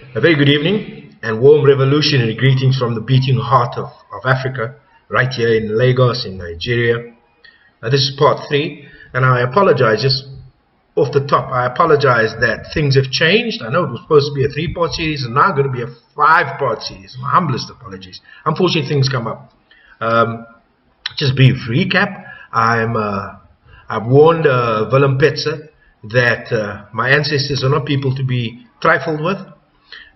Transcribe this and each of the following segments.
A very good evening and warm revolutionary greetings from the beating heart of Africa, right here in Lagos, in Nigeria. This is part 3, and I apologize just off the top. I apologize that things have changed. I know it was supposed to be a 3-part series, and now going to be a 5-part series. My humblest apologies. Unfortunately, things come up. Just brief recap. I've warned Willem Petzer that my ancestors are not people to be trifled with.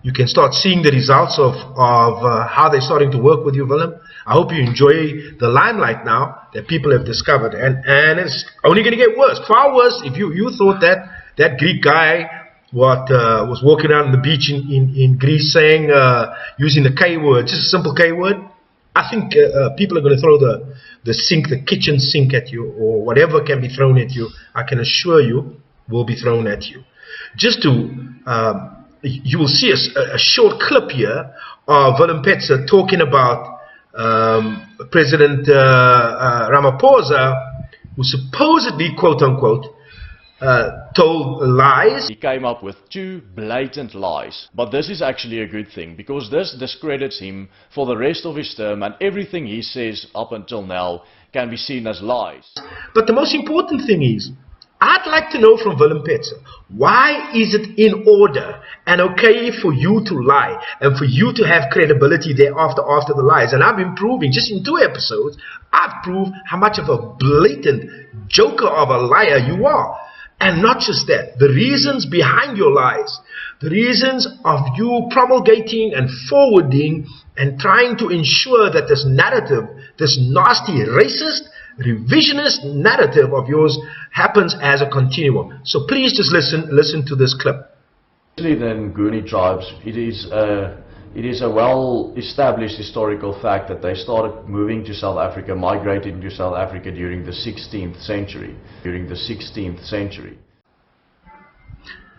You can start seeing the results of how they're starting to work with you, Willem. I hope you enjoy the limelight now that people have discovered, and it's only going to get worse, far worse. If you thought that Greek guy was walking around on the beach in Greece saying using the K word, just a simple K word, I think people are going to throw the kitchen sink at you, or whatever can be thrown at you. I can assure you will be thrown at you. Just to you will see a short clip here of Willem Petzer talking about President Ramaphosa, who supposedly, quote-unquote, told lies. He came up with 2 blatant lies. But this is actually a good thing, because this discredits him for the rest of his term, and everything he says up until now can be seen as lies. But the most important thing is, I'd like to know from Willem Petzer, why is it in order and okay for you to lie and for you to have credibility thereafter after the lies? And I've been proving, just in 2 episodes, I've proved how much of a blatant joker of a liar you are. And not just that, the reasons behind your lies, the reasons of you promulgating and forwarding and trying to ensure that this narrative, this nasty, racist, revisionist narrative of yours happens as a continuum. So please just listen to this clip. Especially the Nguni tribes, it is a well-established historical fact that they started moving to South Africa, migrating to South Africa during the 16th century.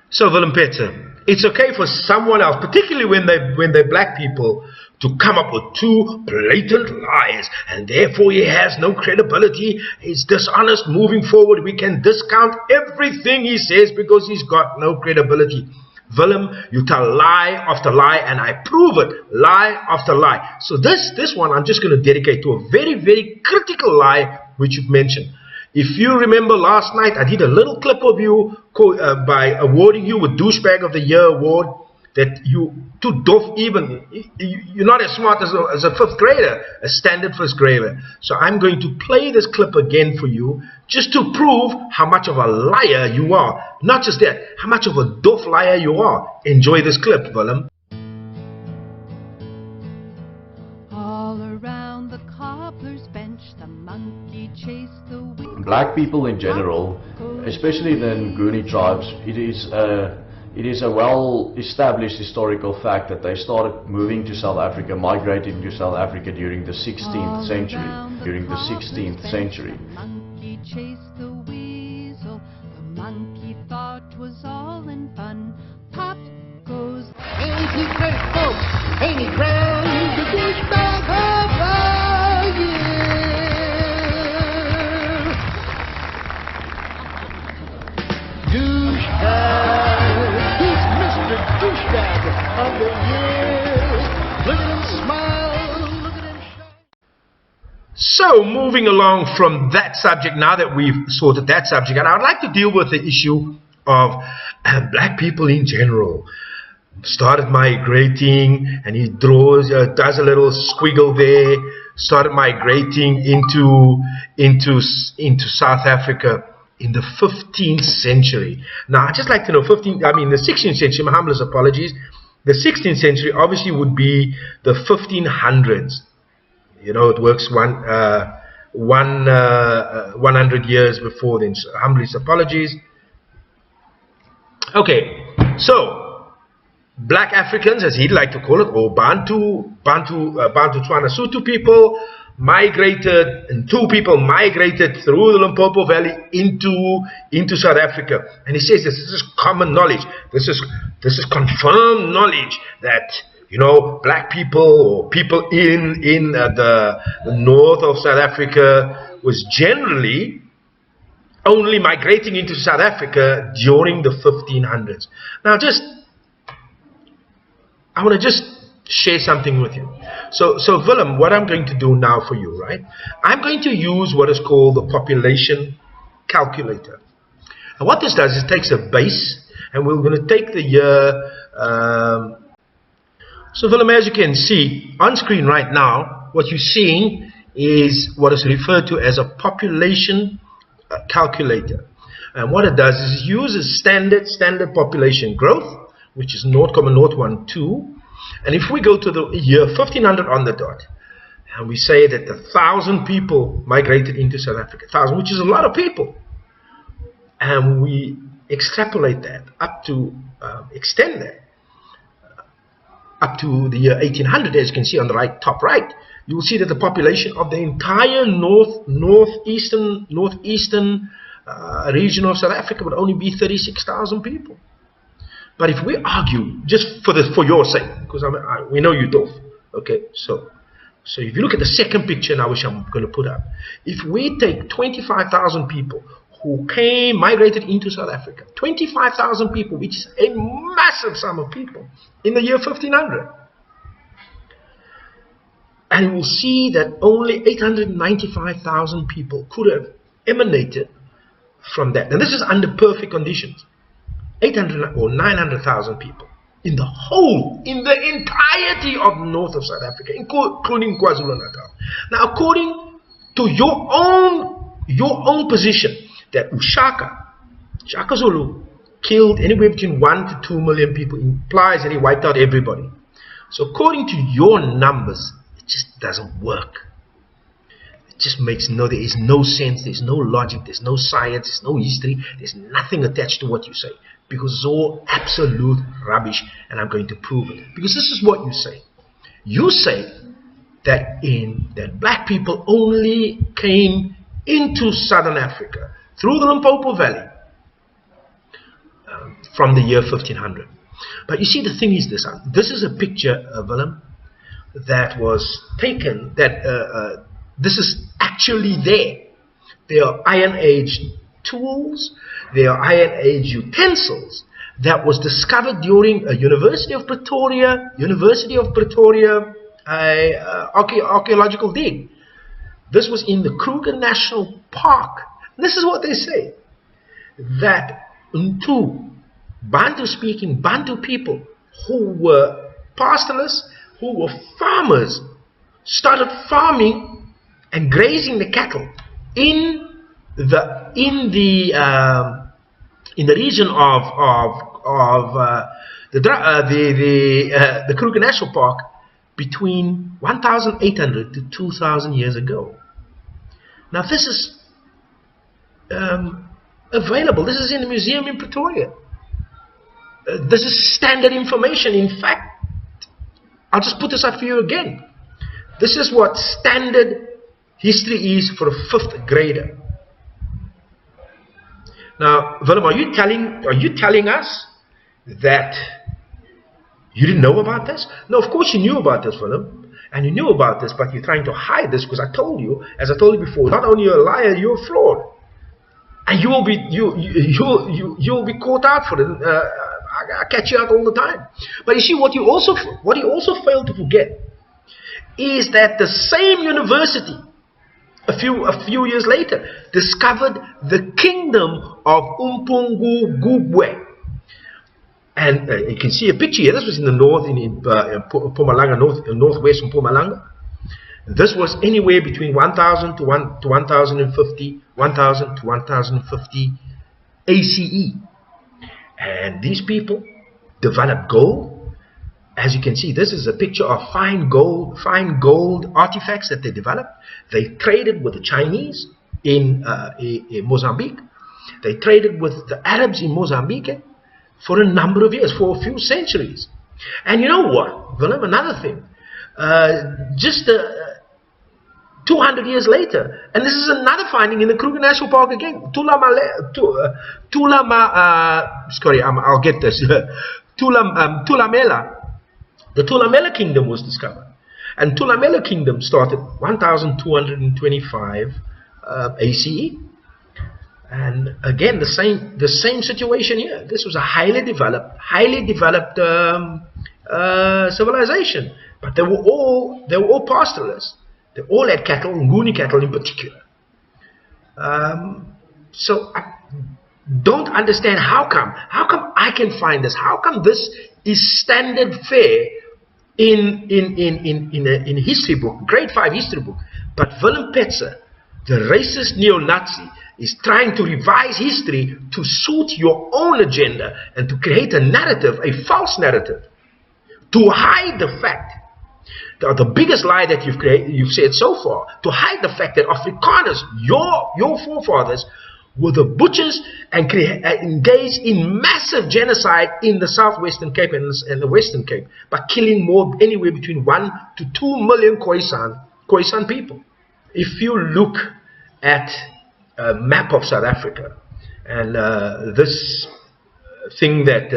So Willem Petzer, it's okay for someone else, particularly when they're black people, to come up with 2 blatant lies, and therefore he has no credibility, he's dishonest moving forward, we can discount everything he says because he's got no credibility. Willem, you tell lie after lie, and I prove it, lie after lie. So this one I'm just going to dedicate to a very, very critical lie which you've mentioned. If you remember last night, I did a little clip of you by awarding you with Douchebag of the Year award, that you too dof, even you're not as smart as a 5th grader, a standard 1st grader. So I'm going to play this clip again for you, just to prove how much of a liar you are. Not just that, how much of a dof liar you are. Enjoy this clip, Willem. All around the cobbler's bench, the monkey chased the wind. black people in general, especially the Nguni tribes, it is a well-established historical fact that they started moving to South Africa, migrating to South Africa during the 16th century. The monkey chased the weasel. The monkey thought was all in fun. Pop goes. Ain't he great, folks? Ain't he grand? The douchebag of the year. Douchebag. Douchebag of the year. Look at him smile, look at him shine. So moving along from that subject, now that we've sorted that subject, and I would like to deal with the issue of black people in general. Started migrating, and he does a little squiggle there. Started migrating into South Africa in the 15th century. Now, I'd just like to know, the 16th century, my humblest apologies. The 16th century obviously would be the 1500s. You know, it works 100 years before then. So, humblest apologies. Okay, so black Africans, as he'd like to call it, or Bantu Tswana Sotho people, migrated, and 2 people migrated through the Limpopo Valley into South Africa. And he says this is common knowledge. This is confirmed knowledge that, you know, black people or people in the north of South Africa was generally only migrating into South Africa during the 1500s. Now, just I want to just share something with you. So Willem, what I'm going to do now for you, right? I'm going to use what is called the population calculator. And what this does is it takes a base, and we're going to take the year. So Willem, as you can see on screen right now, what you're seeing is what is referred to as a population calculator. And what it does is it uses standard population growth, which is 0.012. And if we go to the year 1500 on the dot, and we say that 1,000 people migrated into South Africa, 1,000, which is a lot of people, and we extrapolate that up to, extend that up to the year 1800, as you can see on the top right, you will see that the population of the entire northeastern region of South Africa would only be 36,000 people. But if we argue, just for your sake, because we know you don't, okay, so if you look at the second picture now, which I'm going to put up, if we take 25,000 people who migrated into South Africa, 25,000 people, which is a massive sum of people, in the year 1500, and you will see that only 895,000 people could have emanated from that. And this is under perfect conditions. 800 or 900,000 people in the entirety of the north of South Africa, including KwaZulu-Natal. Now, according to your own position, that Shaka Zulu killed anywhere between 1 to 2 million people, implies that he wiped out everybody. So according to your numbers, it just doesn't work. It just makes there is no sense, there's no logic, there's no science, there's no history, there's nothing attached to what you say, because it's all absolute rubbish, and I'm going to prove it. Because this is what you say. You say that black people only came into southern Africa through the Limpopo Valley from the year 1500. But you see, the thing is this. This is a picture, Willem, that was taken, this is actually there. There are Iron Age tools, there are Iron Age utensils that was discovered during a University of Pretoria archaeological dig. This was in the Kruger National Park. This is what they say, that Bantu-speaking Bantu people who were pastoralists, who were farmers, started farming and grazing the cattle in the region of the Kruger National Park between 1,800 to 2,000 years ago. Now this is available. This is in the museum in Pretoria. This is standard information. In fact, I'll just put this up for you again. This is what standard history is for a 5th grader. Now, Willem, are you telling us that you didn't know about this? No, of course you knew about this, Willem. And you knew about this, but you're trying to hide this, because I told you, as I told you before, not only you're a liar, you're a fraud. And you will be caught out for it. I catch you out all the time. But you see, what you also failed to forget is that the same university, a few years later, discovered the kingdom of Umpungugubwe. And you can see a picture here. This was in the north, in Mpumalanga, northwest of Mpumalanga. This was anywhere between 1,000 to 1,050, 1,000 to 1,050 ACE. And these people developed gold. As you can see, this is a picture of fine gold artifacts that they developed. They traded with the Chinese in Mozambique. They traded with the Arabs in Mozambique for a number of years, for a few centuries. And you know what, Willem, another thing, just 200 years later, and this is another finding in the Kruger National Park again, I'll get this, Tulamela. The Tulamela Kingdom was discovered. And Tulamela Kingdom started 1225 ACE. And again, the same situation here. This was a highly developed civilization, but they were all pastoralists. They all had cattle, Nguni cattle in particular. So I don't understand how come I can find this. How come this is standard fare in a history book, grade 5 history book, but Willem Petzer, the racist neo-Nazi, is trying to revise history to suit your own agenda and to create a narrative, a false narrative, to hide the fact, the biggest lie that you've said so far, to hide the fact that Afrikaners, your forefathers, were the butchers and engaged in massive genocide in the southwestern Cape and the Western Cape by killing anywhere between 1 to 2 million Khoisan people. If you look at a map of South Africa, and this thing that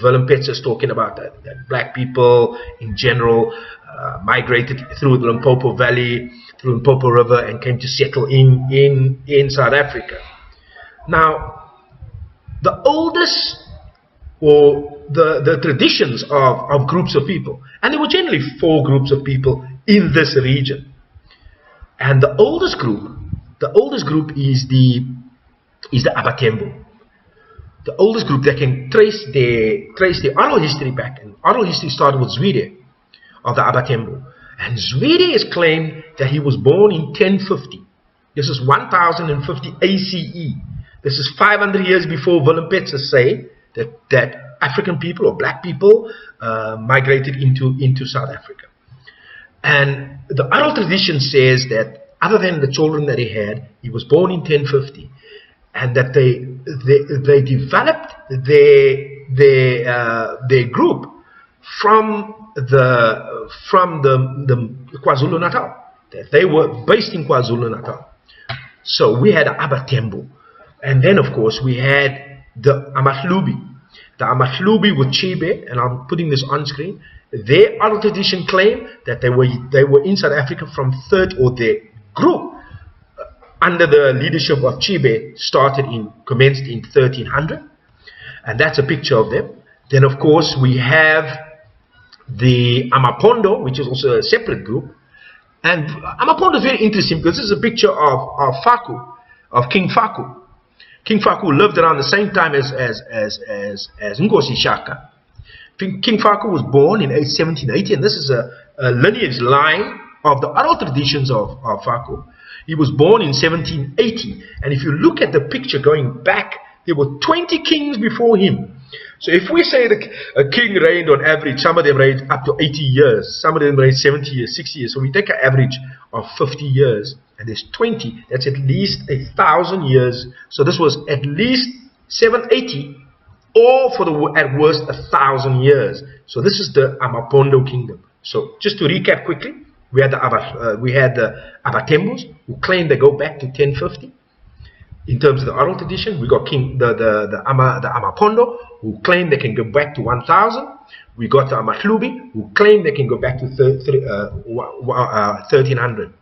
Willem Petzer is talking about, that black people in general migrated through the Limpopo Valley, through Limpopo River, and came to settle in South Africa. Now, the oldest, or the traditions of groups of people, and there were generally 4 groups of people in this region, and the oldest group is the Abatembo. The oldest group that can trace their oral history back, and oral history started with Zwide of the Abatembo, and Zwide is claimed that he was born in 1050. This is 1050 ACE. This is 500 years before Willem Petzer say that African people or black people migrated into South Africa. And the oral tradition says that other than the children that he had, he was born in 1050, and that they developed their group from the KwaZulu Natal. That they were based in KwaZulu Natal. So we had Abatembo. And then, of course, we had the Amahlubi. The Amahlubi with Chibe, and I'm putting this on screen. Their oral tradition claim that they were in South Africa from their group under the leadership of Chibe commenced in 1300, and that's a picture of them. Then, of course, we have the Amapondo, which is also a separate group. And Amapondo is very interesting because this is a picture of Faku, of King Faku. King Faku lived around the same time as Nkosi Shaka. King Faku was born in 1780, and this is a lineage line of the oral traditions of Faku. He was born in 1780, and if you look at the picture going back, there were 20 kings before him. So if we say that a king reigned on average, some of them reigned up to 80 years, some of them reigned 70 years, 60 years. So we take an average of 50 years, and there's 20. That's at least 1,000 years. So this was at least 780, or at worst 1,000 years. So this is the Amapondo kingdom. So just to recap quickly, we had the Abatembos, who claim they go back to 1050. In terms of the oral tradition, we got the Amapondo, who claim they can go back to 1000. We got the Amahlubi, who claim they can go back to 1300.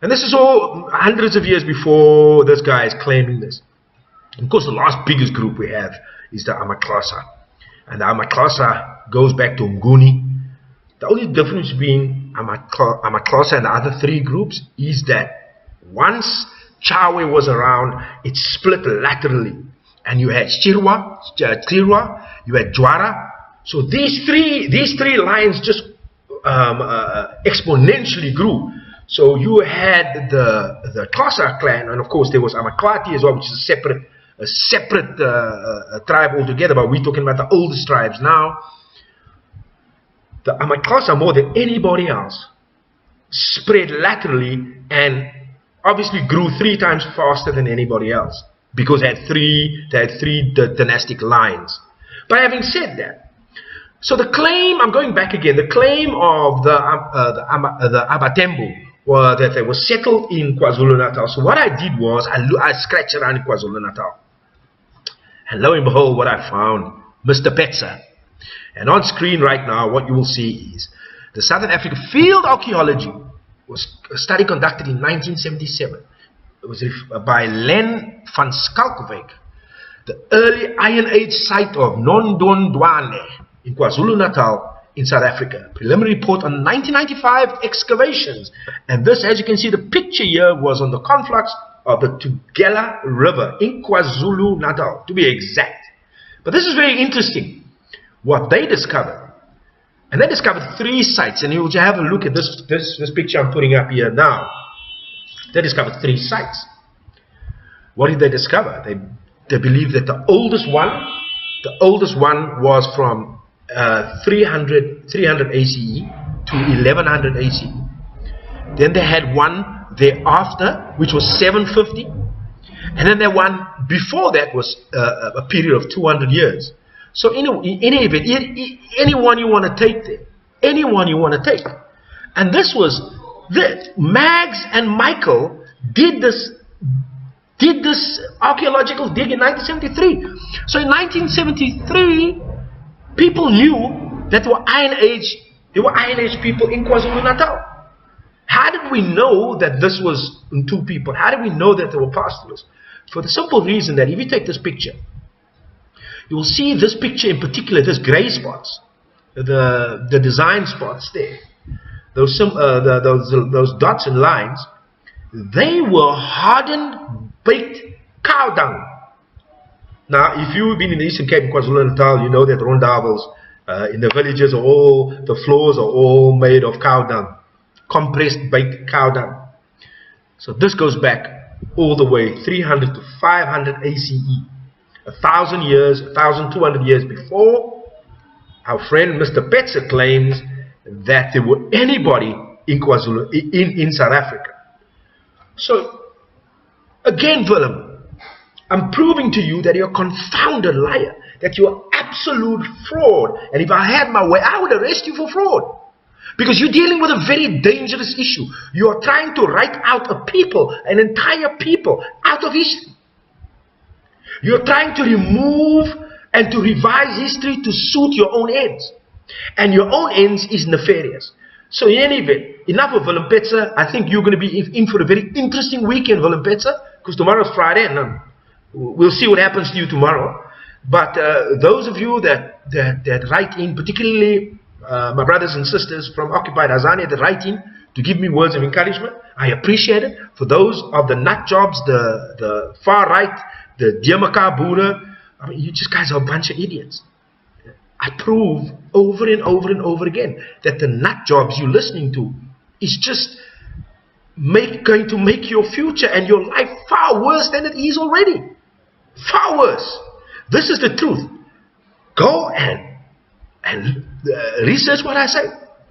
And this is all hundreds of years before this guy is claiming this. And of course, the last biggest group we have is the Amaxhosa. And the Amaxhosa goes back to Nguni. The only difference between Amaxhosa and the other 3 groups is that once Chawe was around, it split laterally. And you had Chirwa, you had Jwara. So these three lines just exponentially grew. So you had the Xhosa clan, and of course there was Amakwati as well, which is a separate tribe altogether, but we're talking about the oldest tribes now. The Amaxhosa, more than anybody else, spread laterally and obviously grew 3 times faster than anybody else, because they had three dynastic lines. But having said that, so the claim, I'm going back again, the claim of the Abatembo was that they were settled in KwaZulu-Natal. So what I did was I scratched around in KwaZulu-Natal, and lo and behold, what I found, Mr. Petzer. And on screen right now, what you will see is the Southern Africa Field Archaeology was a study conducted in 1977. It was by Len van Schalkwyk, the early Iron Age site of Nondondwane in KwaZulu-Natal in South Africa. Preliminary report on 1995 excavations. And this, as you can see, the picture here was on the conflux of the Tulamela River in KwaZulu-Natal, to be exact. But this is very interesting, what they discovered. And they discovered 3 sites. And you have a look at this picture I'm putting up here now. They discovered 3 sites. What did they discover? They believe that the oldest one was from 300 ACE to 1100 ACE. Then they had one thereafter, which was 750. And then the one before that was a period of 200 years. So in any event, anyone you want to take there, anyone you want to take. And this was, Mags and Michael did this archaeological dig in 1973. So in 1973, people knew that there were Iron Age people in KwaZulu-Natal. How did we know that this was two people? How did we know that they were pastoralists? For the simple reason that if you take this picture, you will see this picture in particular, this gray spots, the design spots there, those dots and lines, they were hardened, baked cow dung. Now, if you've been in the Eastern Cape in KwaZulu-Natal, you know that rondavels in the villages the floors are all made of cow dung, compressed baked cow dung. So this goes back all the way 300 to 500 ACE, 1,000 years, 1,200 years before our friend Mr. Petzer claims that there were anybody in KwaZulu, in South Africa. So again, Willem, I'm proving to you that you're a confounded liar, that you're absolute fraud, and if I had my way, I would arrest you for fraud. Because you're dealing with a very dangerous issue. You are trying to write out a people, an entire people, out of history. You're trying to remove and to revise history to suit your own ends. And your own ends is nefarious. So in any event, enough of Willem Petzer. I think you're going to be in for a very interesting weekend, Willem Petzer, because tomorrow's Friday, and we'll see what happens to you tomorrow. But those of you that write in, particularly my brothers and sisters from Occupied Azania that write in to give me words of encouragement, I appreciate it. For those of the nut jobs, the far right, the Diamaka Boere, I mean, you just guys are a bunch of idiots. I prove over and over and over again that the nut jobs you're listening to is just going to make your future and your life far worse than it is already. Far worse. This is the truth. Go and research what I say.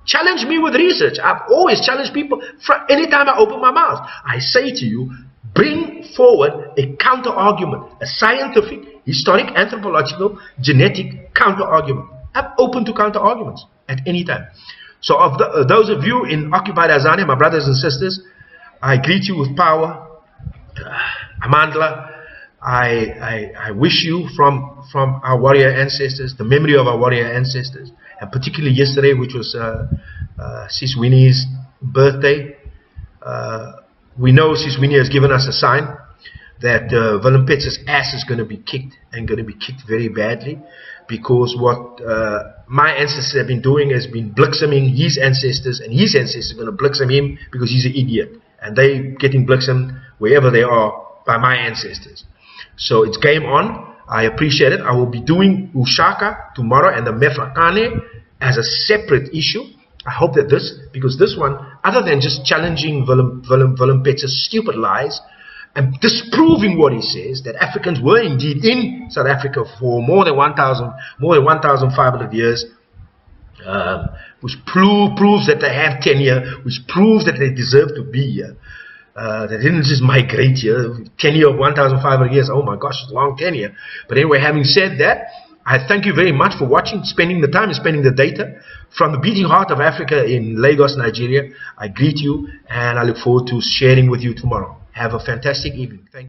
Challenge me with research. I've always challenged people anytime I open my mouth. I say to you, bring forward a counter-argument, a scientific, historic, anthropological, genetic counter-argument. I'm open to counter-arguments at any time. So of those of you in Occupied Azania, my brothers and sisters, I greet you with power. Amandla, I wish you from our warrior ancestors, the memory of our warrior ancestors, and particularly yesterday, which was Sis Winnie's birthday. We know Sis Winnie has given us a sign that Willem Petzer's ass is going to be kicked, and going to be kicked very badly, because what my ancestors have been doing has been blitzaming his ancestors, and his ancestors are going to blitzam him because he's an idiot, and they getting blitzamed wherever they are by my ancestors. So it's game on. I appreciate it. I will be doing Ushaka tomorrow and the Mefrakane as a separate issue. I hope that because this one, other than just challenging Willem Petzer's stupid lies and disproving what he says, that Africans were indeed in South Africa for more than 1,500 years, which proves that they have tenure, which proves that they deserve to be here. They didn't just migrate here. Tenure of 1,500 years. Oh my gosh, it's a long tenure. But anyway, having said that, I thank you very much for watching, spending the time and spending the data. From the beating heart of Africa in Lagos, Nigeria, I greet you, and I look forward to sharing with you tomorrow. Have a fantastic evening. Thank you.